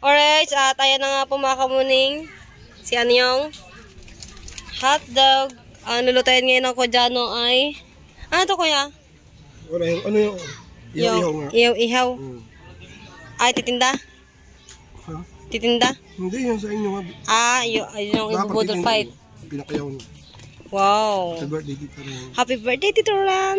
Alright, at ayan na nga po mga kamuning. Si Anyong hotdog. Ang lulutuin ngayon ng Kudyano ay... Ano to kuya? Ano yung... Ihaw nga. Ihaw. Ay, titinda? Ha? Titinda? Hindi, yung sa inyo. Yung ibubudol fight. Pinakayaw niyo. Wow. Happy birthday, Tito Ran. Happy birthday, Tito Ran.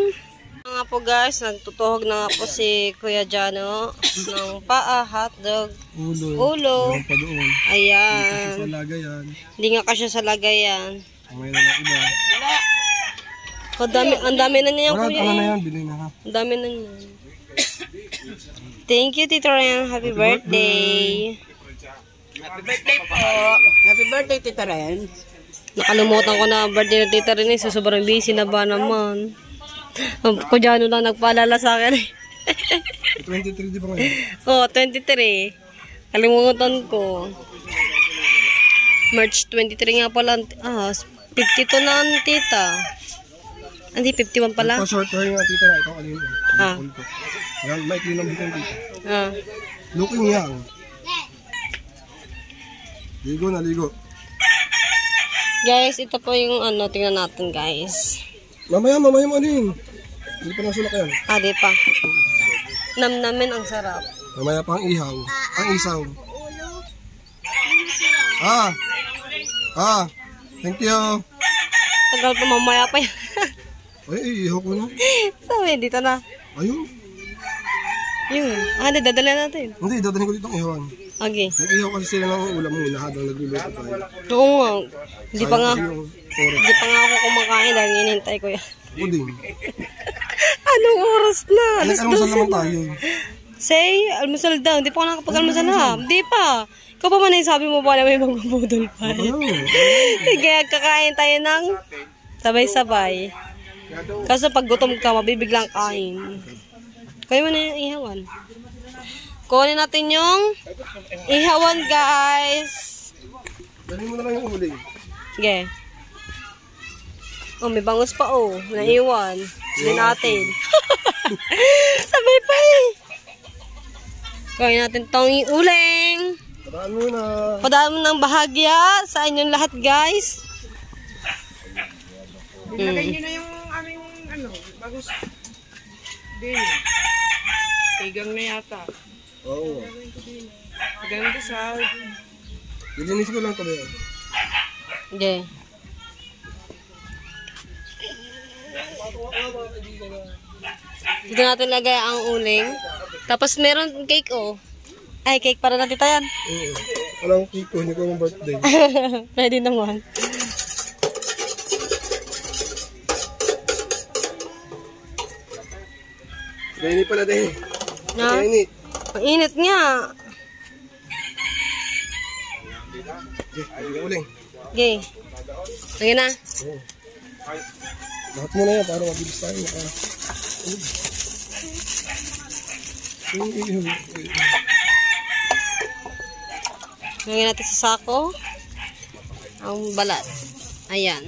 Nga po guys, nagtutuhog na nga po si Kuya Jano ng paa, hotdog, ulo. Meron pa doon. Ayan. Hindi kasi sa lagayan. Hindi nga kasya sa lagayan. Mayroon na iba. Ang dami na niya kuya. Ano na yan, bilhin na ha. Ang dami na niya. Thank you, Tito Ren. Happy birthday. Happy birthday po. Happy birthday, Tito Ren. Nakalimutan ko na birthday ng Tito Ren. So sobrang busy na ba naman. Kudyano lang nagpaalala sa akin. 23 di ba ngayon? Oo, 23. Kalimutan ko. March 23 nga pala. 52 na ang tita. Hindi, 51 pala. Pa-short hair nga, Tita Ran. Ito kanina. Yan, may clean ang bukong tita. Looking young. Ligo na, ligo. Guys, ito po yung ano, tingnan natin guys. Mamaya mo alin. Hindi pa nasulak yan. Di pa. Namnamin ang sarap. Mamaya pa ang ihaw. Ang isaw. Thank you. Tagal pa mamaya pa yan. Ay, ihaw ko na. Sabi, dito na. Ayun. Yun. Hindi, dadala natin. Hindi, dadalhin ko dito ang ihawan. Okay. Nag-ihaw kasi sila ng ulam muna habang nagluluto tayo. Oo nga. Hindi pa nga Oras. ako kumakain dahil inintay ko yan. Puding. Anong oras na? Nag-almusal naman tayo. Say, almusal daw. Hindi pa ako nakapag-almusal na. Hindi pa. Ikaw pa man ay sabi mo pala may magbubudol pa. Kaya kakain tayo ng sabay-sabay. Kaso pag gutom ka, mabibiglang kain. Kaya mo na yung ihawan. Kunin natin yung ihawan, guys. Dali mo na lang yung huli. Okay. May bangus pa, naiwan. Hindi natin. Sabay pa eh. Kunin natin tong uling. Padaan mo na. Padaan mo ng bahagya sa inyong lahat, guys. Bilagay nyo na yung aming bagus. Din. Tigang na yata. Oo. Tigang na sa... Lilinis ko lang ito yan. Okay. Dito natin lagay ang uling. Tapos meron cake, Ay, cake para natin tayan. Oo. Walang cake ko, hindi ko yung birthday. Pwede naman. Kainit pala din. Na? Kainit. Ang init nga. Okay, uling. Okay. Lagyan na. Oo. Lahat mo na yan para mabilis tayo. Lagyan natin sa sako. Ang balat. Ayan.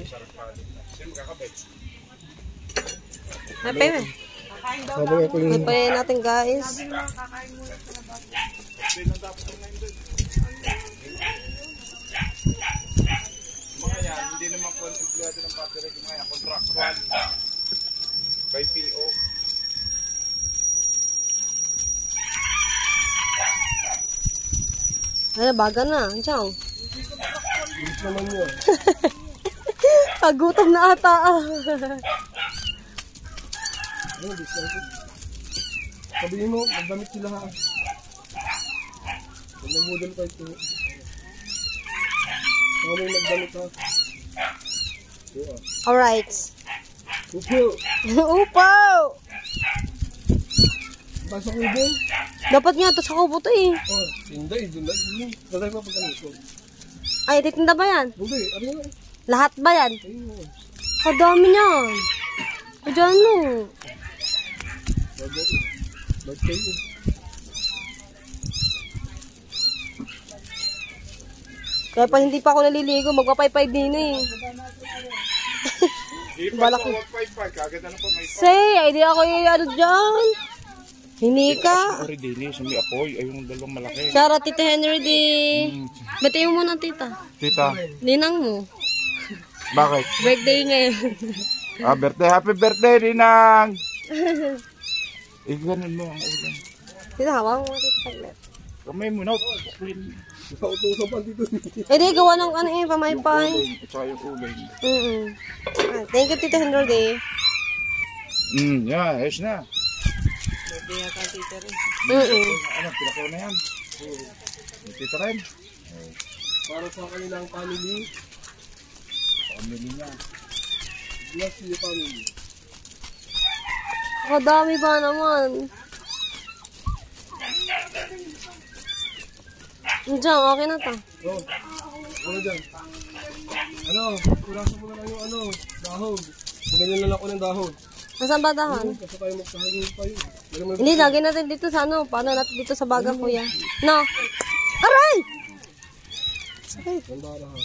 Napay. Napay natin, guys. Hindi naman po empleyado ng battery mga yan, contractual by PO. Ay, baga na. Diyan. Bilis naman yun. Pagutom na ata. Sabihin mo, magdamit sila ha. Pag nag-model ka ito. Saka may magdamit ha. Alright. Upo! Upaw! Pasok kubo? Dapat nga ito sa kubo to eh. Hindi. Dadali pa pagkaluto. Ay, titinda ba yan? Hindi, ano nga? Lahat ba yan? Ayun. Kadami niyan. Diyan no. Ba't kayo? Kaya pa hindi pa ako naliligo, magpapaypay din eh. Balak ko. 5-5, kagad ano pa may Say, ay di ako yung ano dyan. Hindi ka. Sorry, Dennis. May apoy. Ay, yung dalawang malaki. Shoutout Tita Henry di. Batiin mo na tita. Tita, Ninang mo. bakit? Birthday ngayon. Birthday. Happy birthday, Ninang! Ganun mo ang ulan. Tita, hawak mo tita saglit. Kamay mo na. Nakautusan pa dito. Eh di, gawa ng ano eh, pamaypay. At saka yung ulan. Thank you Tita Henry. Yeah, ayos na. Ano, pinakaw na yan. Tita rin. Para sa kanilang family. Family niya. Bless your family. Kadami ba naman? Diyan, okay na to. Oh, ano dyan? Ano, kurasa mo na lang yung ano, dahog. Bumili na lang ako ng dahog. Nasaan ba dahon? Kasi tayo magsahagin pa yun. Hindi, lagyan natin dito sa ano. Paano natin dito sa baga, kuya? No. Aray! Sandara ha.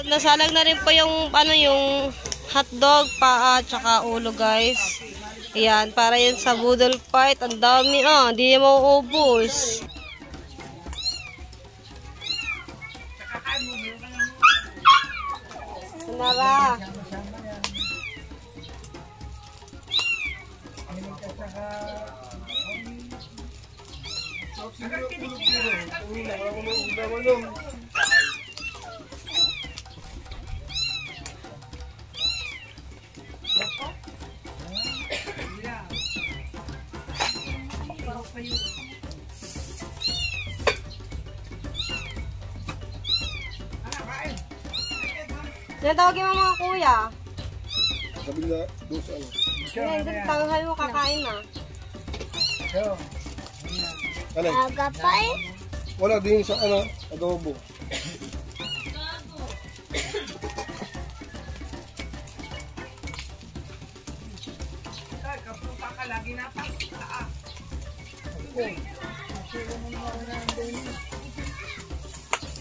Nasalang na rin po yung ano yung hotdog, paa, tsaka ulo guys. Ayan, para yan sa boodle fight. Ang dami di mo ubos. Nara. Tinatawagin mo mga kuya. Sabi na, dos ano. Hindi, tanghal mo kakain na. Ano? Aga pa eh. Wala din sa ano, adobo.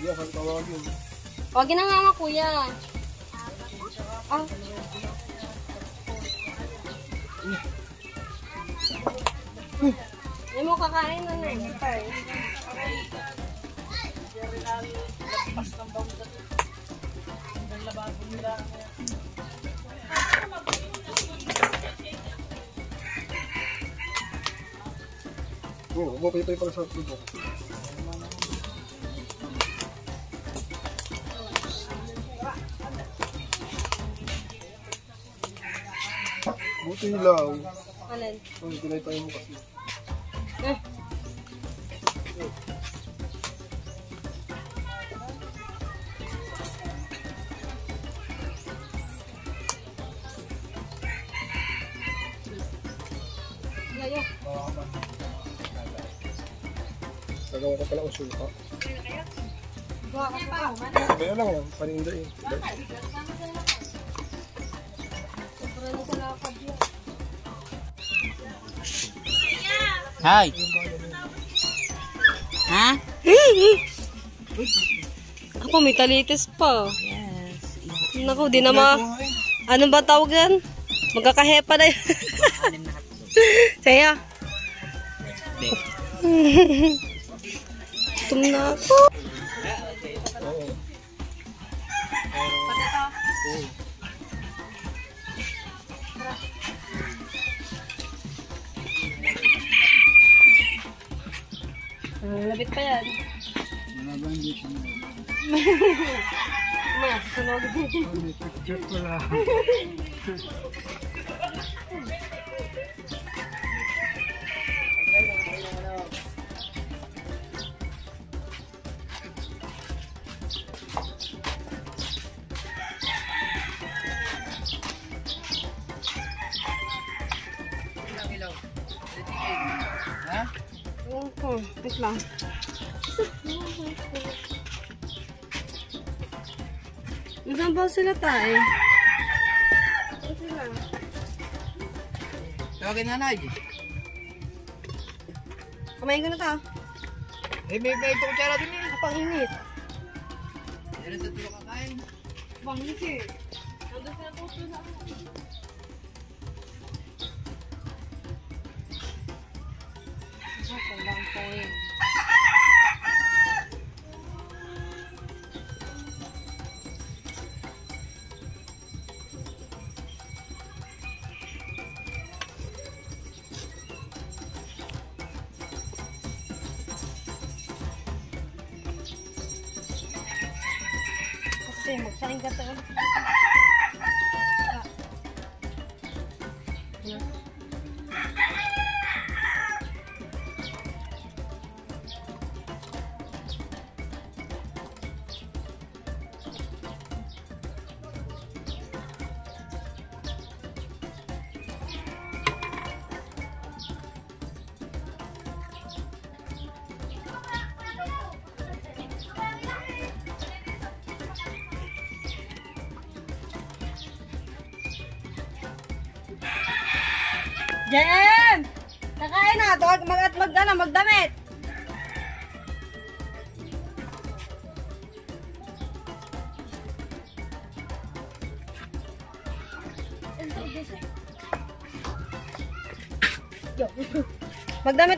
Iya, kan tawagin. Huwagin na nga mga kuya. Hindi mo kakain na na. Mapaypay para sa tubo. Buti lang. Alin? Ay, tinay mo kasi. Gagawa ko pala ang suka. Kaya lang yan, paninda eh. Hi. Ha? Ako, may talitis pa. Yes. Naku, di na ano ba tawag yan? Magkakahepa na yun. Saya. Gutom na ako. Labit pa yan. Mas, sunog. Wait lang. Nasaan ba sila tayo? Tawagin na Nay. Kumain ko na ta. Eh, may ito kutsara din eh. Kapang init. Meron sa tulo kakain. Bangit eh. Nandun sila po na. Lang po yun. Kasi magsaing ka tayo. Jem! Kakain na! Magdamit!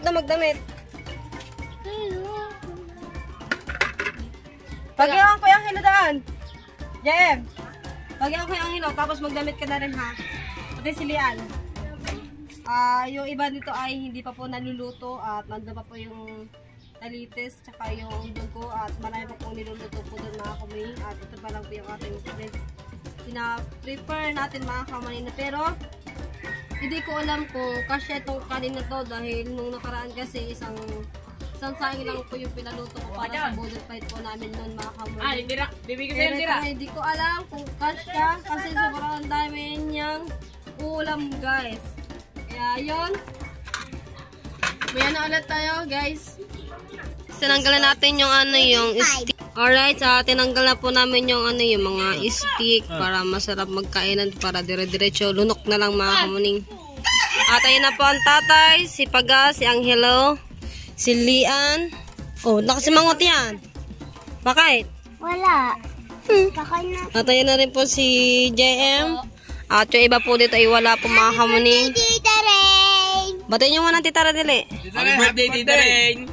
Magdamit. Pagyawan ko yung hilo daan. Jem! Pagyawan ko yung hilo, tapos magdamit ka na rin ha. Pati si Lian. Yung iba dito ay hindi pa po naluluto at nandun pa po yung talitis tsaka yung dugo at marami pa po niluluto po doon mga kamay at ito pa lang po yung ating pina-prepare natin mga kamanina pero hindi ko alam kung kasya itong kanin na to dahil nung nakaraan kasi isang saing lang po yung pinaluto ko para sa budget fight po namin noon mga kamanina. Dira. Bibigyan sa'yo dira. Hindi ko alam kung kasya kasi sobrang dami niyang ulam guys. Kaya yun. Maya na ulit tayo guys. Tinanggalan natin yung yung stick. Alright, tinanggal na po namin yung yung mga stick para masarap magkainan para dire-diretso. Lunok na lang mga kamuning. At ayun na po ang tatay, si Paga, si Angelo, si Lian. Oh, nakasimangot yan. Bakit? Wala. Kakain na. At ayun na rin po si JM. At yung iba po dito ay wala po mga kamuning. Tita Rain! Batiin nyo muna tita Radile. Happy birthday, Tita Rain!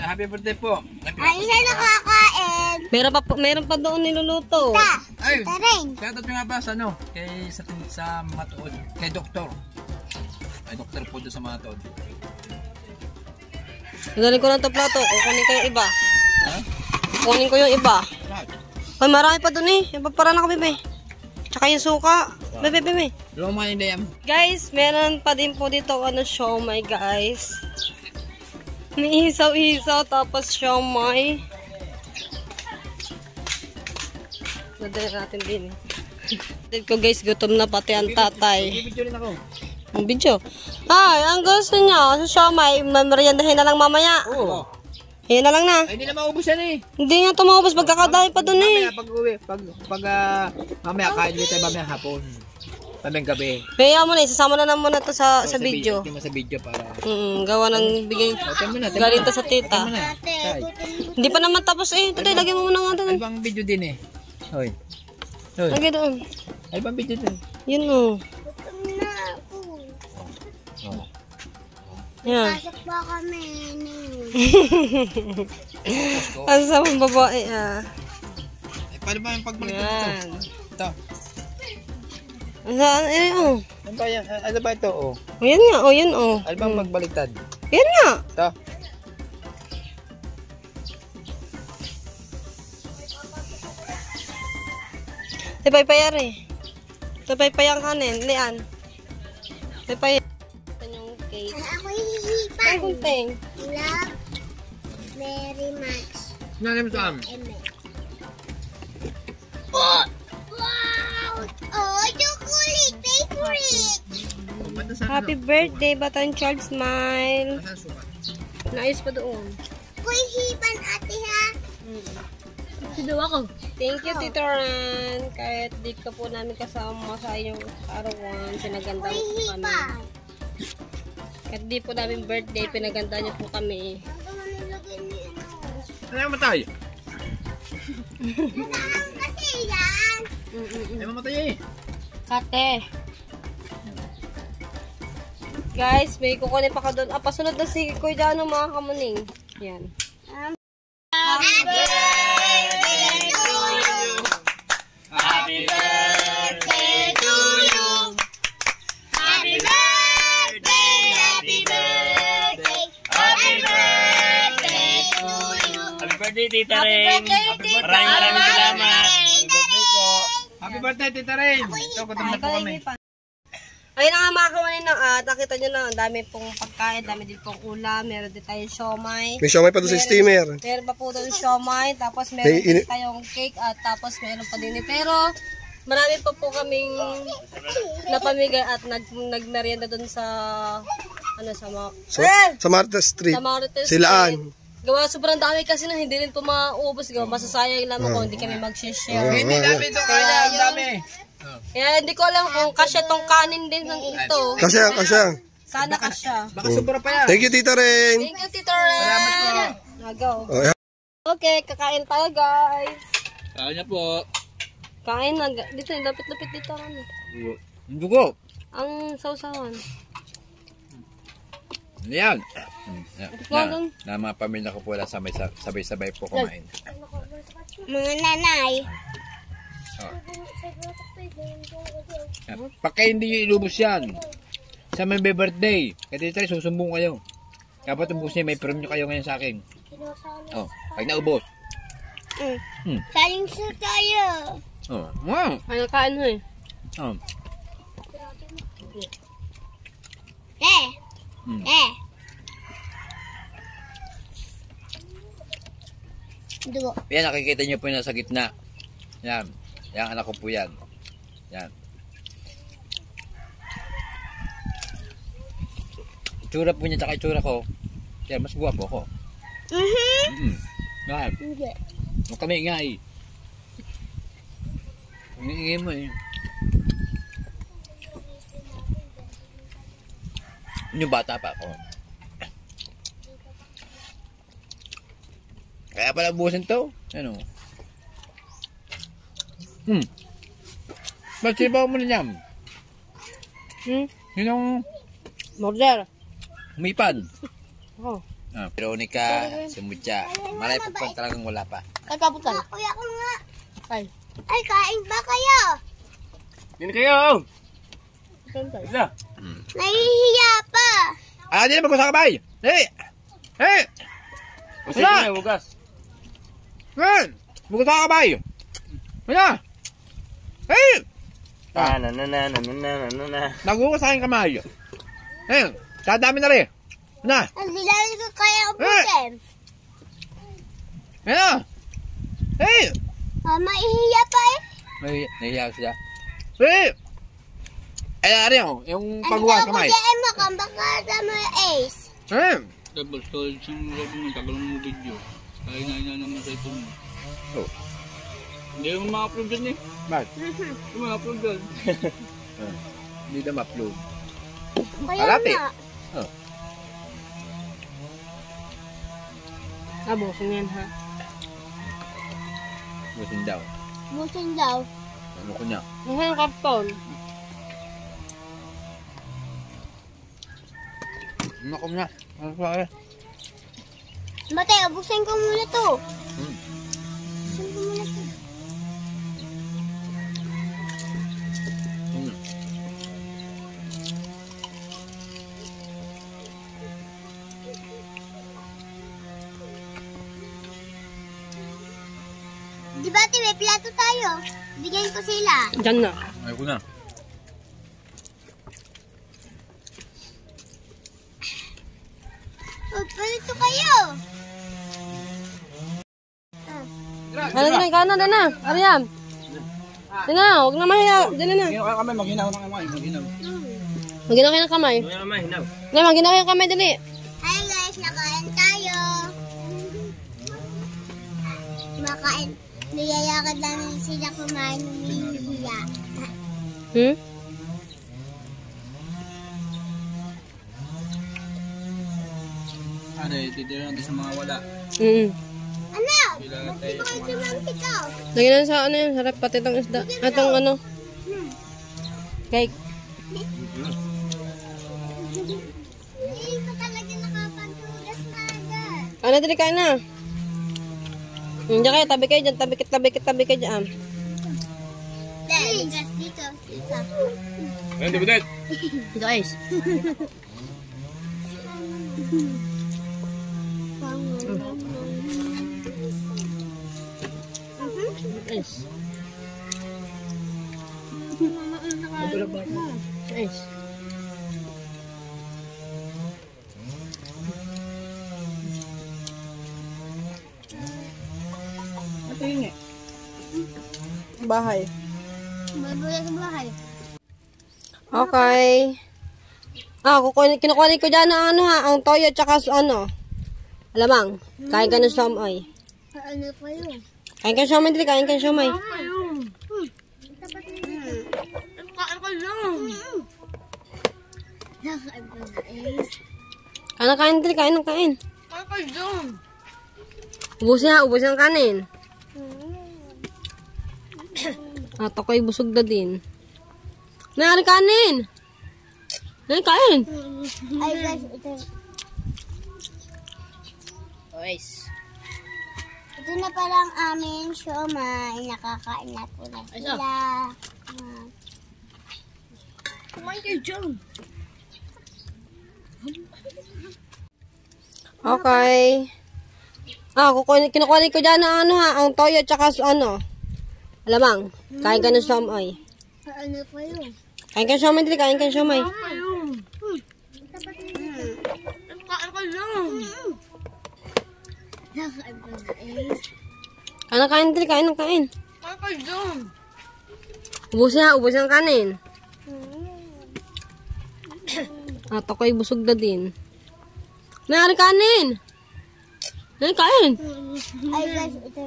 Happy birthday po. Ay, isa nakakain. Meron pa doon niluluto. Ay, Tita Rain! shoutout nga ba sa kay sa Matuod, kay Doktor. Ay, Doktor po doon sa Matuod. Dadalhin ko lang ito plato. Kukunin ko yung iba. Ha? Kukunin ko yung iba. Ay, marami pa doon eh. Yung para na kami, be. Tsaka yung suka. Bebe. Luma yung dayam. Guys, meron pa din po dito siomay guys. May isaw-isaw tapos siomay. Dadalhin natin din eh. Dito ko guys, gutom na pati ang tatay. Video rin ako. Ang video. Ay, ang gusto niya sa siomay, mameriendahin na lang mamaya. Oo. Ayan na lang na. Ay, hindi na maubos yan eh. Hindi nga ito maubos. Magkakadami pa dun eh. Mamaya, pag uwi, mamaya, kain ulit tayo mamaya hapon. Mamayang gabi. Kaya mo na, isasama na lang muna to sa video. Hindi mo sa video para... Gawa ng bigay. Galing to sa tita. Hindi pa naman tapos eh. Ito tayo, lagyan mo muna nga doon. Ay, bang video din eh. Hoy. Hoy. Lagyan doon. Ay, bang video din. Yun o. Oh. Yan. Pasok pa kami. Ang samang babae ah. Ay, paano ba yung pagbalik ito? Yan. Ito. Saan? Oh. Ano ba yan? Ano ba ito? Oh. Yan nga. Oh, yan oh. Ano bang magbaliktad? Yan nga. Ito. Tipay-payari. Tipay-payang kanin. Lian. Tipay. Ito yung cake. Ako hihipan. Ang kunting. Love very much. Nanay mo saan? Oh! Wow! Oh, chocolate favorite! Happy birthday, Batan Child Smile. Naayos pa doon. Hihipan ate ha? Thank you, Tito Ran. Kahit di ka po namin kasama sa iyong arawan, pinaganda mo po kami. Hihipan. Kahit di po namin birthday, pinaganda niyo po kami. Ano nilagay ni ano? Ano yung matay? Nakaang kasi yan. Ay, mamatay eh. Kate. Guys, may kukunin pa ka doon. Pasunod na si Kuya Jano mga kamuning. Yan. Happy birthday to you. Happy Birthday to you. Happy birthday, happy birthday. Happy birthday to you. Happy birthday, Tita Ring. Maraming salamat. Happy birthday, Tita Rin. Ito, gutom na po kami. Ayun na nga mga kamuning nakita nyo na, ang dami pong pagkain, dami din pong ulam, meron din tayong siomay. May siomay pa doon sa steamer. Meron pa po doon siomay, tapos meron din tayong cake, at tapos meron pa din. Pero marami pa po kaming napamigay at nagmerienda doon sa sa mga Sa Marta Street. sa Marites. Silaan. Gawa sobrang dami kasi na hindi rin po maubos. Gawa masasayang lang kung hindi kami mag-share. Hindi dami ito kaya. Ang dami. Kaya hindi ko alam kung kasya tong kanin din ng ito. Kasya. Sana kasya. Baka sobra pa yan. Thank you, Tita Ring. Thank you, Tito Ren. Salamat po. Nagaw. Oh, Okay, kakain tayo guys. Kaya niya po. Kain na. Dito, lapit-lapit dito. Ang dugo. Ang sausawan. Yan. Yan. Na mga pamilya ko po lang sabay-sabay po kumain. Mga nanay. Pagka hindi nyo ilubos yan, sa may birthday, kasi tayo susumbong kayo. Kapag ubos niya, may premyo kayo ngayon sa akin. Oh, pag naubos. Saling sa tayo. Oh, wow. Ano kain mo eh? Oh. Dugo. Yan, nakikita nyo po yung nasa gitna. Yan. Yan, anak ko po yan. Yan. Itsura po niya, tsaka itsura ko. Yan, mas guwapo ko. Yan. Hindi. Huwag kami ingay. Ingay mo eh. Yung bata pa ako. Kaya pala busin to. Ano? Ba't sibaw mo na niyan? Yun ang Morder. humipad. Oh. Veronica, si Mucha. Malay po pa talagang wala pa. Kakabutan. Kuya ko nga. Ay. Ay, kain ba kayo? Yun kayo. Isa. Nahihiya pa. Ah, di na magkusakabay! Hey! Hey! Sige na, bugas. Hey! Magkusakabay! Wala! Hey! Na. Nagugas sa aking kamay. Hey! Sadami na rin! Na! Ang dilalim ko kaya ubusin. Hey! Hey! Maihiya pa eh. Nahiya siya. Hey! Ay, ari ako, yung pagbukas kamay. Ang mo kung baka sa mga ace. Hey! Tapos storage ng loob mo, tagal mo video. Kaya na naman sa ito mo. Oh. Hindi mo ma-upload dyan eh. Bakit? Hindi mo ma-upload dyan. Hindi na ma-upload. Kaya Kalapit. nga. Oh. Abusin yan ha. Busin daw. Busin daw. Ano ko niya? Ano yung karton? Ano ko niya? Ano ko kaya? Matay, ubusin ko muna to. Hmm. Ubusin ko muna to. Di ba, ate, may plato tayo? Bigyan ko sila. Diyan na. Ayaw ko na. Palito kayo. Ano din ka na, dana. Ariam. Dana, huwag na mahiya. Dana na. Ginawa kami, maghinaw na kamay, maghinaw. Magina kayo ng kamay. Dana, magina kayo ng kamay, dali. Hi guys, nakain tayo. Makain. Niyayakad namin sila kumain ng hinihiya. Hmm? Ano eh, titira natin sa mga wala. Ano? Sila tayo Bakit kumantik ka? Lagyan na sa ano yun, harap pati itong isda. Atong ano. Cake. Hindi ko talaga nakapagtugas na agad. Ano, dali kayo na. Diyan kayo, tabi kayo dyan. Tabi kayo dyan. Dahil, dito. Ayun, di ba, Dad? Dito guys. Guys. Guys. Bahay. Mabuya sa bahay. Okay. Kinukunin ko dyan ang ano ha, ang toyo tsaka ano. Alamang, kain ka ng siomay. Ano pa yun? Kain ka ng siomay, dili, kain ka ng siomay. Kain, dili, kain. Ubusin ang kanin. At ako'y busog na din. Nari kanin! Nari kain! Ay guys, ito. Guys. Ito na palang amin siomay. Nakakain na po na sila. Kumain kayo dyan. Okay. Kinukunin ko dyan ang ano ha, ang toyo tsaka ano. Alamang, kain ka ng siomay. Ano pa yun? Kain ka ng siomay, dili, kain ka ng siomay. Kain, dili, kain. Ubusin ang kanin. At ako'y busog na din. Nari kanin! Nari kain! Ay guys, ito.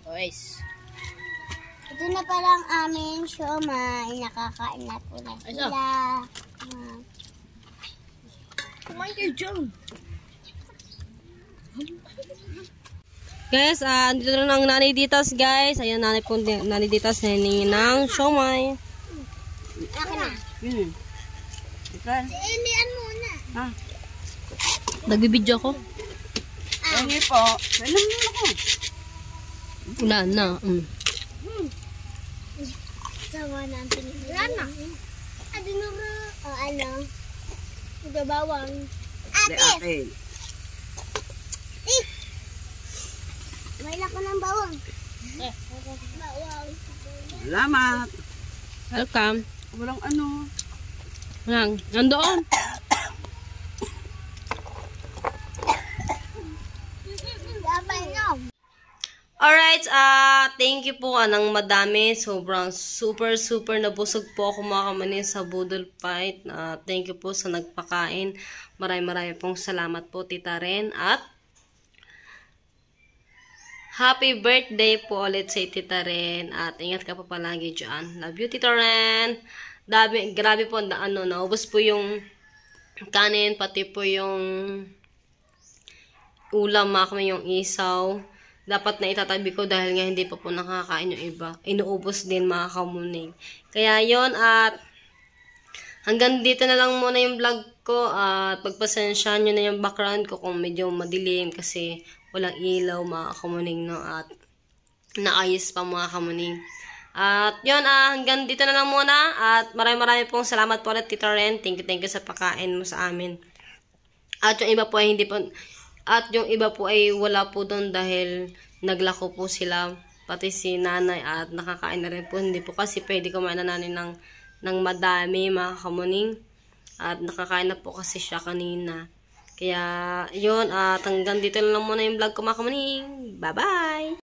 Guys. Ito na palang amin siomay. Nakakain na po na sila. Kumain kayo dyan. Guys, andito na ang nanay ditas, guys. Ayan, nanay ditas, hiningi ng siomay. Akin na. Ilian muna. Nagbibidyo ako. Hindi po. Alam mo ako. Wala na. Sawa natin. Wala na. Adinuro. O ano? Bawang. Ate! May lako ng bawang. Bawang. Salamat. Welcome. Walang ano. Walang. Nandoon. Dapat nyo. Alright, guys, thank you po ng madami. Sobrang super nabusog po ako mga kamanin sa Budol Fight. Thank you po sa nagpakain. Maraming pong salamat po Tita Ren. At happy birthday po ulit sa Tita Ren. At ingat ka pa palagi dyan. Love you Tita Ren. Grabe po, naubos po yung kanin, pati po yung ulam mga kamanin, yung isaw. Dapat na itatabi ko dahil nga hindi pa po nakakain yung iba. Inuubos din mga kamuning. Kaya yon, at hanggang dito na lang muna yung vlog ko. At pagpasensyahan nyo na yung background ko kung medyo madilim kasi walang ilaw mga kamuning, no? At naayos pa mga kamuning. At yon, hanggang dito na lang muna. At maraming pong salamat po ulit Tita Ren. Thank you sa pagkain mo sa amin. At yung iba po ay hindi po... At yung iba po ay wala po doon dahil naglako po sila, pati si nanay, at nakakain na rin po. Hindi po kasi pwede kumain na nanay ng madami mga kamuning. At nakakain na po kasi siya kanina. Kaya yun, at hanggang dito lang muna yung vlog ko mga kamuning. Bye-bye!